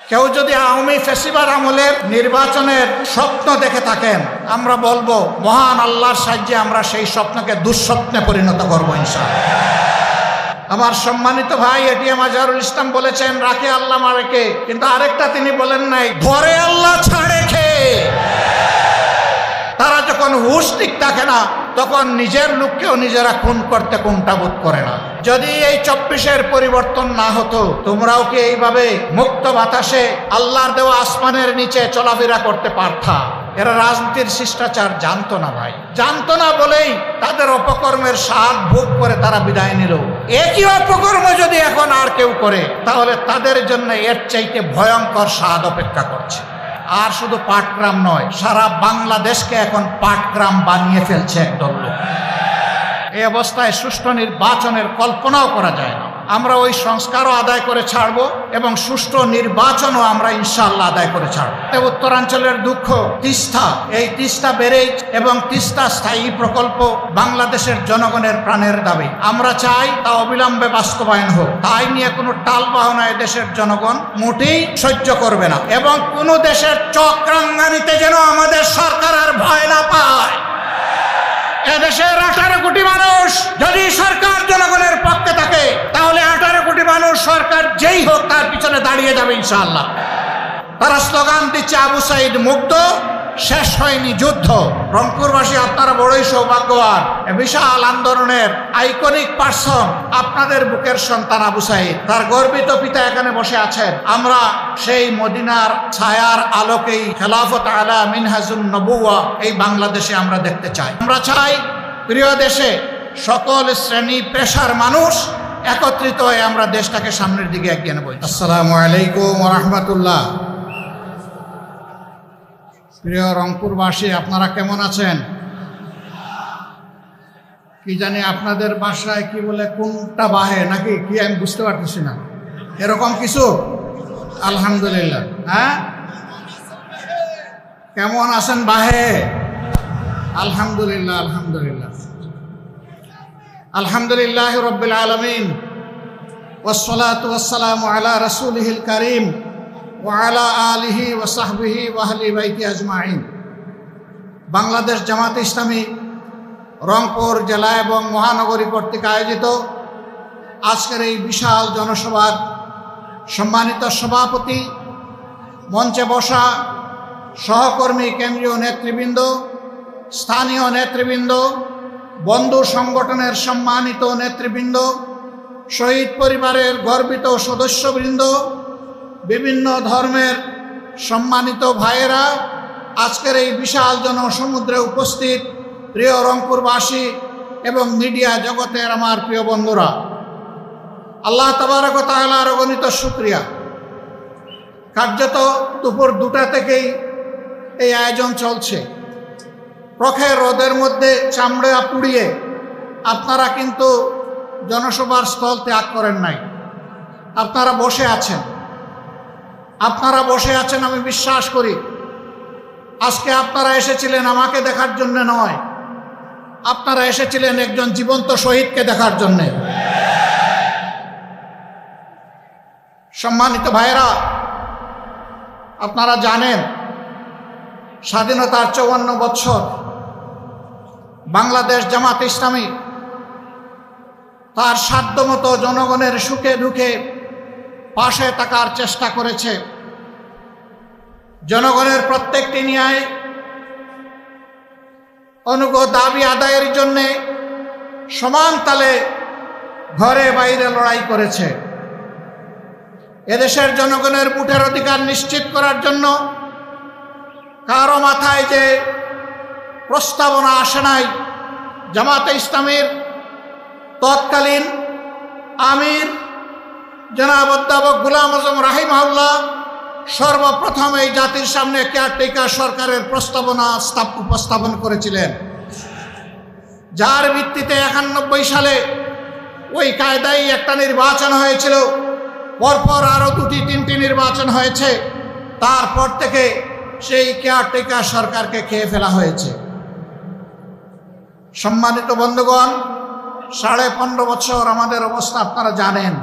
কেউ যদি আওয়ামী ফ্যাসিবাদ আমলের নির্বাচনের স্বপ্ন দেখে থাকেন, আমরা বলবো মহান আল্লাহর সাহায্যে আমরা সেই স্বপ্নকে দুঃস্বপ্নে পরিণত করবো ইনশাআল্লাহ। আমার সম্মানিত ভাই এটিএম আজহারুল ইসলাম বলেছেন রাখে আল্লাহ মারেকে, কিন্তু আরেকটা তিনি বলেন নাই ধরে আল্লাহ ছাড়ে খেয়ে। তারা যখন হুঁশ ঠিক থাকে না তখন নিজের লোককেও নিজেরা খুন করতে কুণ্ঠাবোধ করে না। যদি এই 24-এর পরিবর্তন না হতো, তোমরাও কি এইভাবে মুক্ত বাতাসে আল্লাহর দেওয়া আসমানের নিচে চলাফেরা করতে পারতা? এরা রাজনীতির শিষ্টাচার জানতো না ভাই, জানতো না বলেই তাদের অপকর্মের স্বাদ ভোগ করে তারা বিদায় নিল। একই অপকর্ম যদি এখন আর কেউ করে তাহলে তাদের জন্য এর চাইতে ভয়ঙ্কর স্বাদ অপেক্ষা করছে। আর শুধু পাটগ্রাম নয়, সারা বাংলাদেশকে এখন পাটগ্রাম বানিয়ে ফেলছে একদল লোক। এই অবস্থায় সুষ্ঠু নির্বাচনের কল্পনাও করা যায় না। আমরা ওই সংস্কারও আদায় করে ছাড়বো এবং সুষ্ঠু নির্বাচনও আমরা ইনশাআল্লাহ আদায় করে ছাড়বো। উত্তরাঞ্চলের দুঃখ তিস্তা, এই তিস্তা ব্যারেজ এবং তিস্তা স্থায়ী প্রকল্প বাংলাদেশের জনগণের প্রাণের দাবি। আমরা চাই তা অবিলম্বে বাস্তবায়ন হোক। তাই নিয়ে কোনো টালবাহনা দেশের জনগণ মোটেই সহ্য করবে না এবং কোনো দেশের চক্রাঙ্গানিতে যেন আমাদের সরকার আর ভয় না পায়। এদেশের 18 কোটি মানুষ যদি সরকার জনগণের পক্ষে থাকে তাহলে 18 কোটি মানুষ সরকার যেই হোক তার পিছনে দাঁড়িয়ে যাবে ইনশাআল্লাহ। তারা স্লোগান দিচ্ছে আবু সাইদ মুক্ত, শেষ হয়নি যুদ্ধ। রংপুরবাসী আপনারা বড়ই সৌভাগ্যবান, বিশাল আন্দোলনের আইকনিক পার্সন আপনাদের বুকের সন্তান আবু সাইদ, তার গর্বিত পিতা এখানে বসে আছেন। আমরা সেই মদিনার ছায়ার আলোকেই খেলাফত আলা মিনহাজুন নবুওয়া এই বাংলাদেশে আমরা দেখতে চাই। আমরা চাই প্রিয় দেশে সকল শ্রেণী পেশার মানুষ একত্রিত হয়ে আমরা দেশটাকে সামনের দিকে এগিয়ে নেব। আসসালামু আলাইকুম ওয়া রাহমাতুল্লাহ। প্রিয় রংপুরবাসী, আপনারা কেমন আছেন? কি জানি আপনাদের বাসায় কি বলে, কোনটা বাহে নাকি কি আমি বুঝতে পারতেছি না, এরকম কিছু। আলহামদুলিল্লাহ। হ্যাঁ, কেমন আছেন বাহে? আলহামদুলিল্লাহ আলহামদুলিল্লাহ আলহামদুলিল্লাহ রাব্বিল আলামিন ওয়াসসালাতু ওয়াসসালামু আলা রাসূলিহিল কারীম ওয়ালা আলিহি ওয়াসাহবিহি ওয়াহলি বাইতি আজমাইন। বাংলাদেশ জামাতে ইসলামী রংপুর জেলা এবং মহানগরী কর্তৃক আয়োজিত আজকের এই বিশাল জনসভার সম্মানিত সভাপতি, মঞ্চে বসা সহকর্মী, কেন্দ্রীয় নেতৃবৃন্দ, স্থানীয় নেতৃবৃন্দ, বন্ধু সংগঠনের সম্মানিত নেতৃবৃন্দ, শহীদ পরিবারের গর্বিত সদস্যবৃন্দ, বিভিন্ন ধর্মের সম্মানিত ভাইয়েরা, আজকের এই বিশাল জনসমুদ্রে উপস্থিত প্রিয় রংপুরবাসী এবং মিডিয়া জগতের আমার প্রিয় বন্ধুরা, আল্লাহ তাবারক ওয়া তাআলার অগণিত শুকরিয়া। কার্যত দুপুর 2টা থেকেই এই আয়োজন চলছে। প্রখর রোদের মধ্যে চামড়া পুড়িয়ে আপনারা কিন্তু জনসভার স্থল ত্যাগ করেন নাই, আপনারা বসে আছেন। আপনারা বসে আছেন, আমি বিশ্বাস করি আজকে আপনারা এসেছিলেন আমাকে দেখার জন্য নয়, আপনারা এসেছিলেন একজন জীবন্ত শহীদকে দেখার জন্য। সম্মানিত ভাইয়েরা, আপনারা জানেন স্বাধীনতার 54 বছর বাংলাদেশ জামাত ইসলামী তার সাধ্যমতো জনগণের সুখে দুঃখে পাশে থাকার চেষ্টা করেছে। জনগণের প্রত্যেকটি ন্যায় অনুগত দাবি আদায়ের জন্য সমান তালে ঘরে বাইরে লড়াই করেছে। এদেশের জনগণের ভোটের অধিকার নিশ্চিত করার জন্য কারো মাথায় যে প্রস্তাবনা আসে নাই, জামাতে ইসলামীর তৎকালীন আমির জনাব অধ্যাপক গোলাম আজম রাহিমাহুল্লাহ সর্বপ্রথম এই জাতির সামনে কেয়ারটেকার সরকারের প্রস্তাবনা উপস্থাপন করেছিলেন, যার ভিত্তিতে 91 সালে ওই কায়দায় একটা নির্বাচন হয়েছিল। পরপর আরও 2-3টি নির্বাচন হয়েছে। তারপর থেকে সেই কেয়ারটেকার সরকারকে খেয়ে ফেলা হয়েছে। সম্মানিত বন্ধুগণ, 15.5 বছর আমাদের অবস্থা আপনারা জানেন।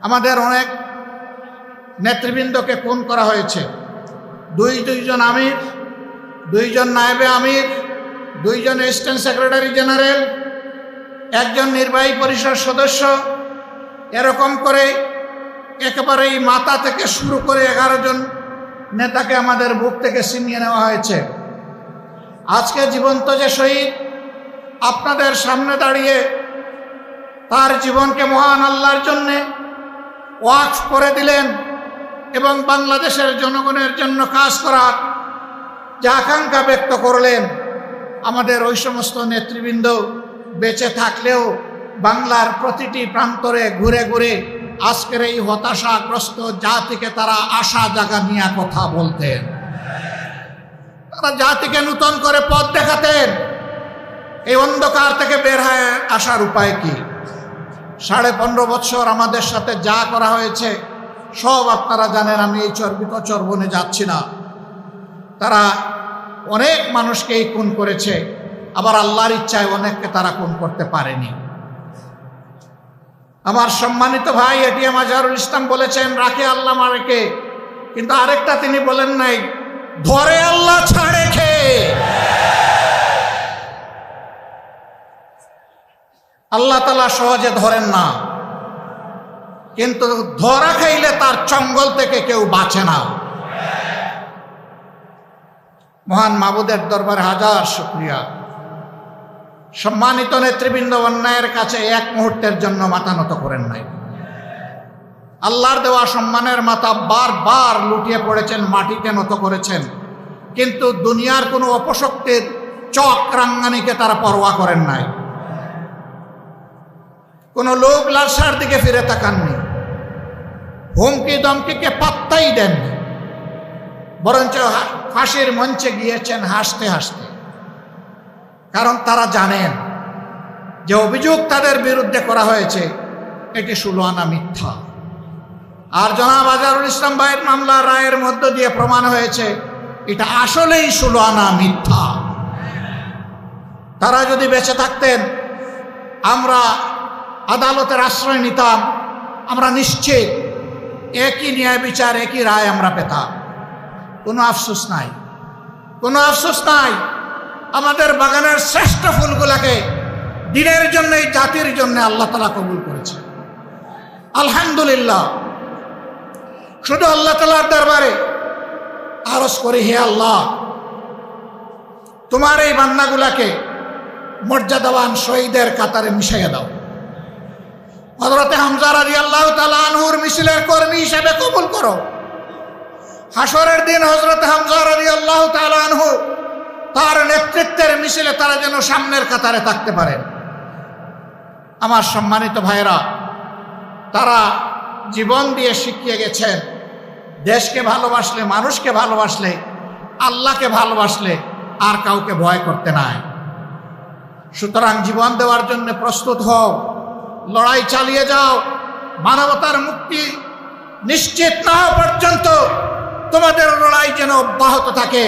আমাদের অনেক নেতৃবৃন্দকে খুন করা হয়েছে। দুইজন আমির, দুইজন নায়েবে আমির, দুইজন অ্যাসিস্ট্যান্ট সেক্রেটারি জেনারেল, একজন নির্বাহী পরিষদ সদস্য, এরকম করে একেবারেই মাথা থেকে শুরু করে 11 জন নেতাকে আমাদের বুক থেকে ছিনিয়ে নেওয়া হয়েছে। আজকে জীবন্ত যে শহীদ আপনাদের সামনে দাঁড়িয়ে তার জীবনকে মহান আল্লাহর জন্যে ওয়াকফ করে দিলেন এবং বাংলাদেশের জনগণের জন্য কাজ করার যে আকাঙ্ক্ষা ব্যক্ত করলেন, আমাদের ওই সমস্ত নেতৃবৃন্দ বেঁচে থাকলেও বাংলার প্রতিটি প্রান্তরে ঘুরে ঘুরে আজকের এই হতাশাগ্রস্ত জাতিকে তারা আশা জাগা নিয়ে কথা বলতেন। তারা জাতিকে নূতন করে পথ দেখাতেন। এই অন্ধকার থেকে বের হয়ে আসার উপায় কি? 15.5 বছর আমাদের সাথে যা করা হয়েছে সব আপনারা জানেন। আমি এই চর্বিত চর্বণে যাচ্ছি না। তারা অনেক মানুষকেই খুন করেছে, আবার আল্লাহর ইচ্ছায় অনেককে তারা খুন করতে পারেনি। আমার সম্মানিত ভাই এটিএম আজহারুল ইসলাম বলেছেন, রাখে আল্লাহ মারেকে, কিন্তু আরেকটা তিনি বলেন নাই, ধরে আল্লাহ ছাড়ে খে। আল্লাহ তাআলা সহজে ধরেন না, কিন্তু ধরা খাইলে তার চঙ্গল থেকে কেউ বাঁচে না। মহান মাবুদের দরবারে হাজার শুকরিয়া। সম্মানিত নেতৃবৃন্দ অন্যায়ের কাছে এক মুহূর্তের জন্য মাথা নত করেন নাই। আল্লাহর দেওয়া সম্মানের মাথা বারবার লুটিয়ে পড়েছেন, মাটিতে নত করেছেন, কিন্তু দুনিয়ার কোনো অপশক্তির চক্রাঙ্গানিকে তারা পরোয়া করেন নাই। কোনো লোক লালসার দিকে ফিরে তাকাননি, হুমকি দমকিকে পাত্তাই দেননি, বরঞ্চ ফাঁসির মঞ্চে গিয়েছেন হাসতে হাসতে। কারণ তারা জানেন যে অভিযোগ তাদের বিরুদ্ধে করা হয়েছে এটি 16 আনা মিথ্যা। আর জনাব আজহারুল ইসলাম ভাইয়ের মামলা রায়ের মধ্য দিয়ে প্রমাণ হয়েছে এটা আসলেই 16 আনা মিথ্যা। তারা যদি বেঁচে থাকতেন, আমরা আদালতের আশ্রয় নিতাম, আমরা নিশ্চিত একই ন্যায় বিচার, একই রায় আমরা পেতাম। কোনো আফসোস নাই, কোনো আফসোস নাই। আমাদের বাগানের শ্রেষ্ঠ ফুলগুলাকে দিনের জন্য, এই জাতির জন্য আল্লাহ তাআলা কবুল করেছে, আলহামদুলিল্লাহ। শুধু আল্লাহ তাআলার দরবারে আরজ করি, হে আল্লাহ, তোমার এই বান্দাগুলাকে মর্যাদাবান শহীদের কাতারে মিশাইয়া দাও। হযরতে হামজা রাদিয়াল্লাহু তাআলা আনহুর মিছিলের কর্মী হিসেবে কবুল করো। হাসরের দিন হযরতে হামজা রাদিয়াল্লাহু তাআলা আনহু তার নেতৃত্বের মিছিলে তারা যেন সামনের কাতারে থাকতে পারেন। আমার সম্মানিত ভাইরা, তারা জীবন দিয়ে শিখিয়ে গেছেন, দেশকে ভালোবাসলে, মানুষকে ভালোবাসলে, আল্লাহকে ভালোবাসলে আর কাউকে ভয় করতে নাই। সুতরাং জীবন দেওয়ার জন্য প্রস্তুত হও, লড়াই চালিয়ে যাও। মানবতার মুক্তি নিশ্চিত না হওয়া পর্যন্ত তোমাদের লড়াই যেন অব্যাহত থাকে।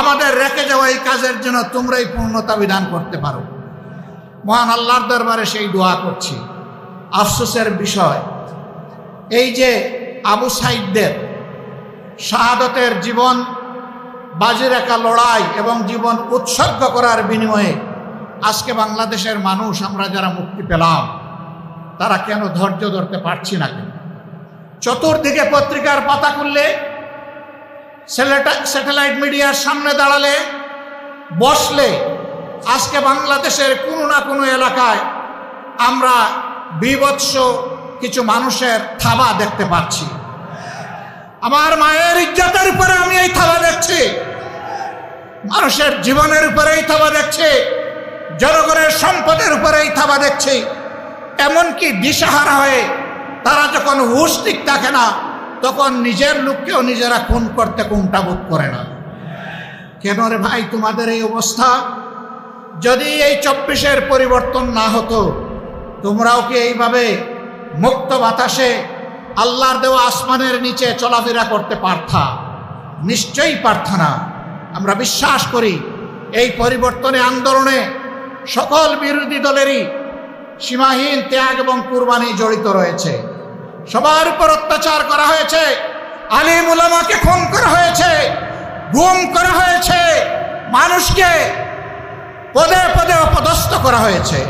আমাদের রেখে যাওয়া এই কাজের জন্য তোমরাই পূর্ণতা বিধান করতে পারো। মহান আল্লাহর দরবারে সেই দোয়া করছি। আফসোসের বিষয় এই যে আবু সাইদদের শাহাদতের জীবন বাজি রাখা লড়াই এবং জীবন উৎসর্গ করার বিনিময়ে আজকে বাংলাদেশের মানুষ, আমরা যারা মুক্তি পেলাম, তারা কেন ধৈর্য ধরতে পারছি না কেন? চতুর্দিকে পত্রিকার পাতা খুললে, স্যাটেলাইট মিডিয়ার সামনে দাঁড়ালে, বসলে, আজকে বাংলাদেশের কোনো না কোনো এলাকায় আমরা বীভৎস কিছু মানুষের থাবা দেখতে পাচ্ছি। আমার মায়ের ইজ্জতের উপরে আমি এই থাবা দেখছি, মানুষের জীবনের উপরে এই থাবা দেখছি, জনগণের সম্পদের উপরে এই থাবা দেখছি। এমনকি দিশাহারা হয়ে তারা যখন হুঁশ ঠিক থাকে না, তখন নিজের লোককেও নিজেরা খুন করতে কুণ্ঠাবোধ করে না। কেন রে ভাই তোমাদের এই অবস্থা? যদি এই 24-এর পরিবর্তন না হতো, তোমরাও কি এইভাবে মুক্ত বাতাসে আল্লাহর দেওয়া আসমানের নিচে চলাফেরা করতে পারতা? নিশ্চয়ই পারতা না। আমরা বিশ্বাস করি এই পরিবর্তনে, আন্দোলনে সকল বিরোধী দলেরই সীমাহীন ত্যাগ এবং কুরবানি জড়িত রয়েছে। সবার উপর অত্যাচার করা হয়েছে, আলিম উলামাকে খুন করা হয়েছে, গুম করা হয়েছে, মানুষকে পদে পদে অপদস্থ করা হয়েছে।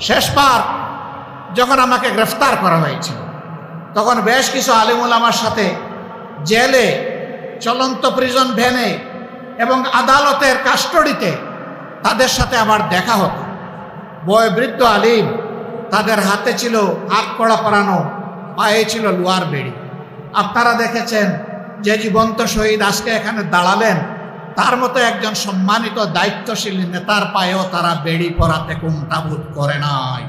শেষবার যখন আমাকে গ্রেফতার করা হয়েছিল, তখন বেশ কিছু আলিম উলামার সাথে জেলে, চলন্ত প্রিজন ভ্যানে এবং আদালতের কাস্টডিতে তাদের সাথে আবার দেখা হতো। বয়োবৃদ্ধ আলিম, তাদের হাতে ছিল হাত কড়া পরানো, পায়ে ছিল লোহার বেড়ি। আপনারা দেখেছেন যে জীবন্ত শহীদ আজকে এখানে দাঁড়ালেন, তার মতো একজন সম্মানিত দায়িত্বশীল নেতার পায়েও তারা বেড়ি পরাতে কুণ্ঠাবোধ করে নাই।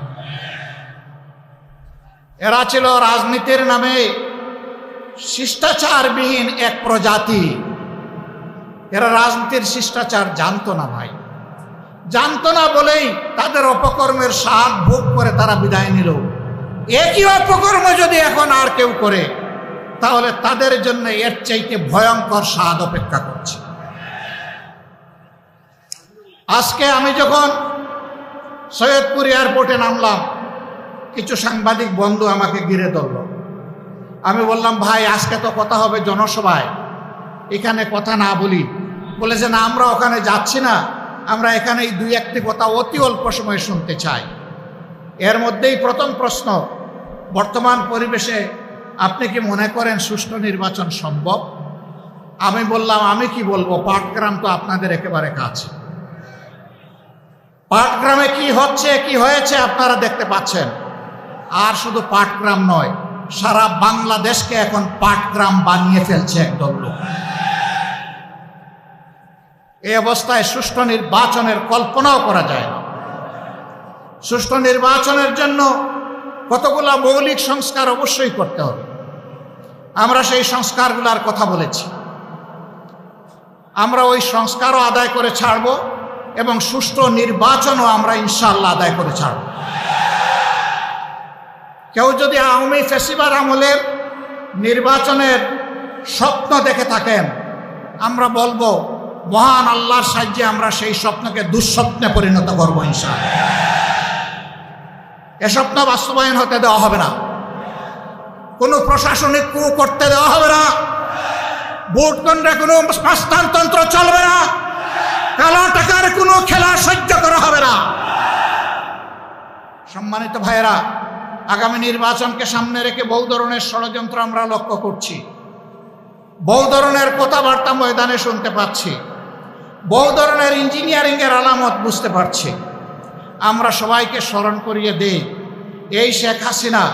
এরা ছিল রাজনীতির নামে শিষ্টাচারবিহীন এক প্রজাতি। এরা রাজনীতির শিষ্টাচার জানতো না ভাই, জানতো না বলেই তাদের অপকর্মের স্বাদ ভোগ করে তারা বিদায় নিল। একই অপকর্ম যদি এখন আর কেউ করে, তাহলে তাদের জন্য এর চাইতে ভয়ঙ্কর স্বাদ অপেক্ষা করছে। আজকে আমি যখন সৈয়দপুর এয়ারপোর্টে নামলাম, কিছু সাংবাদিক বন্ধু আমাকে ঘিরে ধরল। আমি বললাম, ভাই আজকে তো কথা হবে জনসভায়, এখানে কথা না বলি। বলেছে না, আমরা ওখানে যাচ্ছি না, আমরা এখানে এই দুই একটি কথা অতি অল্প সময় শুনতে চাই। এর মধ্যেই প্রথম প্রশ্ন, বর্তমান পরিবেশে আপনি কি মনে করেন সুষ্ঠু নির্বাচন সম্ভব? আমি বললাম, আমি কি বলবো, পাটগ্রাম তো আপনাদের একেবারে কাছে। পাটগ্রামে কি হচ্ছে, কি হয়েছে আপনারা দেখতে পাচ্ছেন। আর শুধু পাটগ্রাম নয়, সারা বাংলাদেশকে এখন পাটগ্রাম বানিয়ে ফেলছে একদল লোক। এই অবস্থায় সুষ্ঠু নির্বাচনের কল্পনাও করা যায় না। সুষ্ঠু নির্বাচনের জন্য কতগুলো মৌলিক সংস্কার অবশ্যই করতে হবে। আমরা সেই সংস্কারগুলোর কথা বলেছি। আমরা ওই সংস্কারও আদায় করে ছাড়ব এবং সুষ্ঠু নির্বাচনও আমরা ইনশাআল্লাহ আদায় করে ছাড়ব। কেউ যদি আওয়ামী ফ্যাসিবাদ আমলের নির্বাচনের স্বপ্ন দেখে থাকেন, আমরা বলবো মহান আল্লাহর সাহায্যে আমরা সেই স্বপ্নকে দুঃস্বপ্নে পরিণত করবো ইনশাআল্লাহ। এ স্বপ্ন বাস্তবায়ন হতে দেওয়া হবে না, কোনো প্রশাসনিক কু করতে দেওয়া হবে না, ভোট কেন্দ্রে কোনো হস্তান্তর চলবে না, কালো টাকার কোনো খেলা সহ্য করা হবে না। সম্মানিত ভাইয়েরা, আগামী নির্বাচনকে সামনে রেখে বহু ধরনের ষড়যন্ত্র আমরা লক্ষ্য করছি, বহু ধরনের কথাবার্তা ময়দানে শুনতে পাচ্ছি, বহু ধরনের ইঞ্জিনিয়ারিংয়ের আলামত বুঝতে পারছি। আমরা সবাইকে স্মরণ করিয়ে দেই, এই শেখ হাসিনা,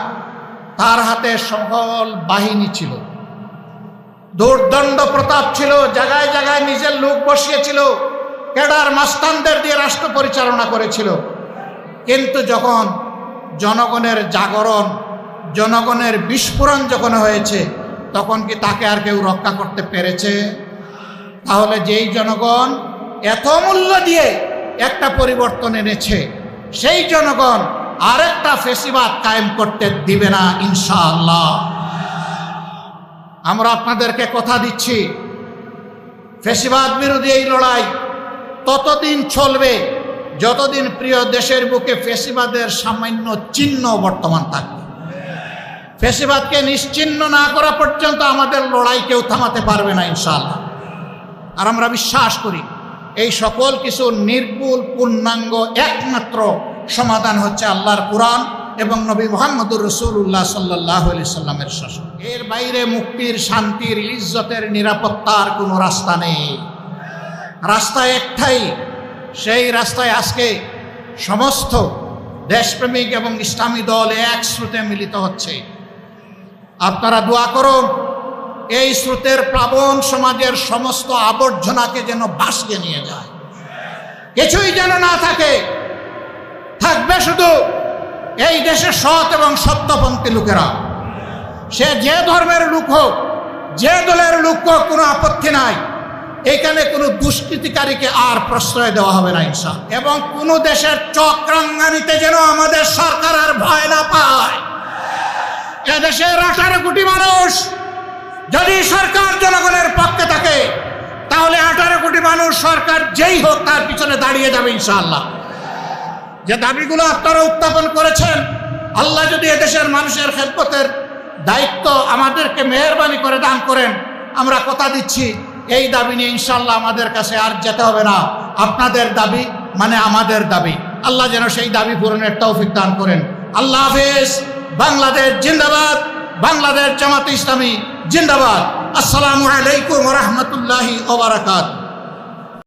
তার হাতে সকল বাহিনী ছিল, দুর্দণ্ড প্রতাপ ছিল, জায়গায় জায়গায় নিজের লোক বসিয়েছিল, ক্যাডার মাস্তানদের দিয়ে রাষ্ট্র পরিচালনা করেছিল। কিন্তু যখন জনগণের জাগরণ, জনগণের বিস্ফোরণ যখন হয়েছে, তখন কি তাকে আর কেউ রক্ষা করতে পেরেছে? তাহলে যেই জনগণ এত মূল্য দিয়ে একটা পরিবর্তন এনেছে, সেই জনগণ আরেকটা ফেসিবাদ কায়েম করতে দিবে না ইনশাআল্লাহ। আমরা আপনাদেরকে কথা দিচ্ছি, ফেসিবাদ বিরোধী এই লড়াই ততদিন চলবে যতদিন প্রিয় দেশের বুকে ফেসিবাদের সামান্য চিহ্ন বর্তমান থাকবে। ফেসিবাদকে নিশ্চিহ্ন না করা পর্যন্ত আমাদের লড়াই কেউ থামাতে পারবে না ইনশাআল্লাহ। আর আমরা বিশ্বাস করি এই সকল কিছু নির্ভুল পূর্ণাঙ্গ একমাত্র সমাধান হচ্ছে আল্লাহর কুরআন এবং নবী মুহাম্মদুর রাসূলুল্লাহ সাল্লাল্লাহু আলাইহি সাল্লামের শাসন। এর বাইরে মুক্তির, শান্তির, ইজ্জতের, নিরাপত্তার কোনো রাস্তা নেই। রাস্তা একটাই, সেই রাস্তায় আজকে সমস্ত দেশপ্রেমিক এবং ইসলামী দল এক স্রোতে মিলিত হচ্ছে। আপনারা দোয়া করুন, এই স্রোতের প্লাবন সমাজের সমস্ত আবর্জনাকে যেন ভাসিয়ে নিয়ে যায়, কিছুই যেন না থাকে। থাকবে শুধু এই দেশের সৎ এবং সত্যপন্থী লোকেরা। সে যে ধর্মের লোক হোক, যে দলের লোক হোক, কোনো আপত্তি নাই। এখানে কোনো দুষ্কৃতিকারীকে আর প্রশ্রয় দেওয়া হবে না ইনশাআল্লাহ। এবং কোনো দেশের চক্রাঙ্গানিতে যেন আমাদের সরকার আর ভয় না পায়। এদেশের 18 কোটি মানুষ, যদি সরকার জনগণের পক্ষে থাকে, তাহলে 18 কোটি মানুষ সরকার যেই হোক তার পিছনে দাঁড়িয়ে যাবে ইনশাআল্লাহ। যে দাবিগুলো আপনারা উত্থাপন করেছেন, আল্লাহ যদি এদেশের মানুষের খেদমতের দায়িত্ব আমাদেরকে মেহেরবানি করে দান করেন। আমরা কথা দিচ্ছি এই দাবি নিয়ে ইনশাআল্লাহ আমাদের কাছে আর যেতে হবে না। আপনাদের দাবি মানে আমাদের দাবি। আল্লাহ যেন সেই দাবি পূরণের তৌফিক দান করেন। আল্লাহ হাফেজ। বাংলাদেশ জিন্দাবাদ। বাংলাদেশ জামাত ইসলামী জিন্দাবাদ। আসসালামু আলাইকুম ওয়া রাহমাতুল্লাহি ওয়া বারাকাতুহু।